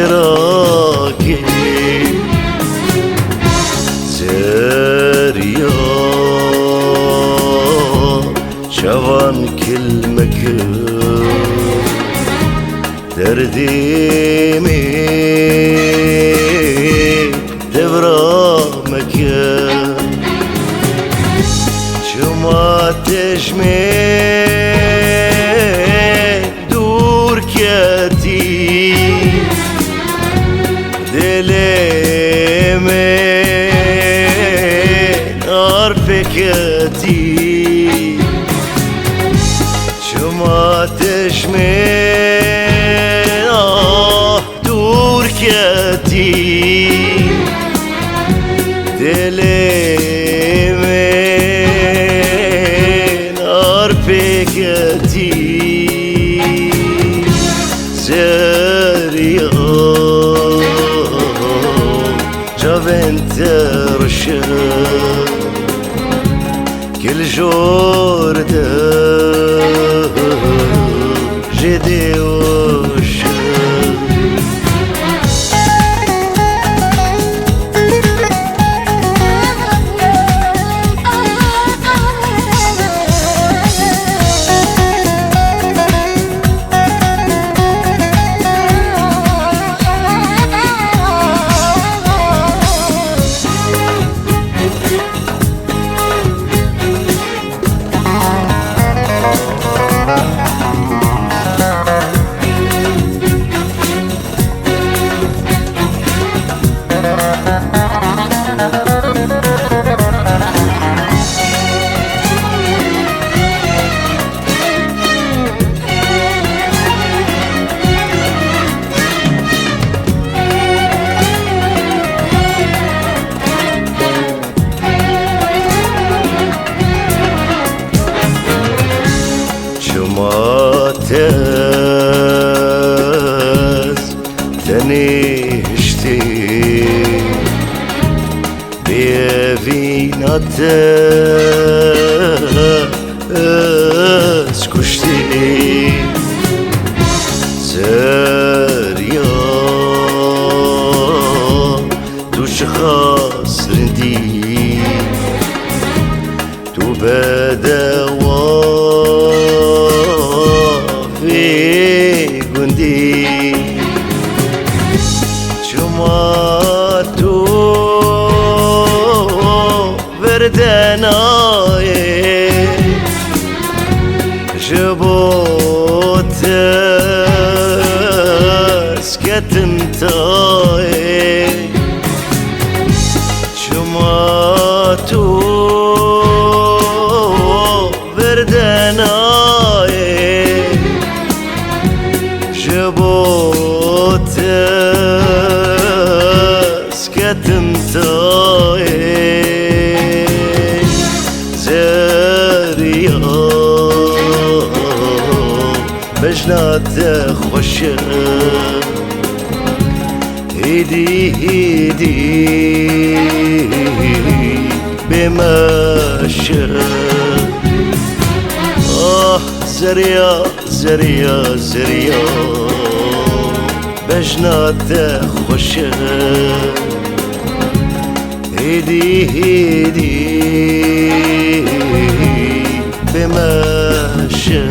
براكي زريا شوان كل مكان درديمي دبرا مكان شما تجمي دور كتي دلمي نار فكتي شما تجمي دور كتي دلمي نار فكتي زريا جابنت رشا كل جورده جدي وشا تاز تنشتي بيفينا تاز كشتي زريا توش خاسرندي تو بدوا في جندي شماتو بردناي جبوت سكتمتاي شماتو بردناي جبوت سكتمتاي زريا بجنات خوشة هيدي هيدي بمشى زريا زريا زريا بجنات خوشة هيدي هيدي بمشى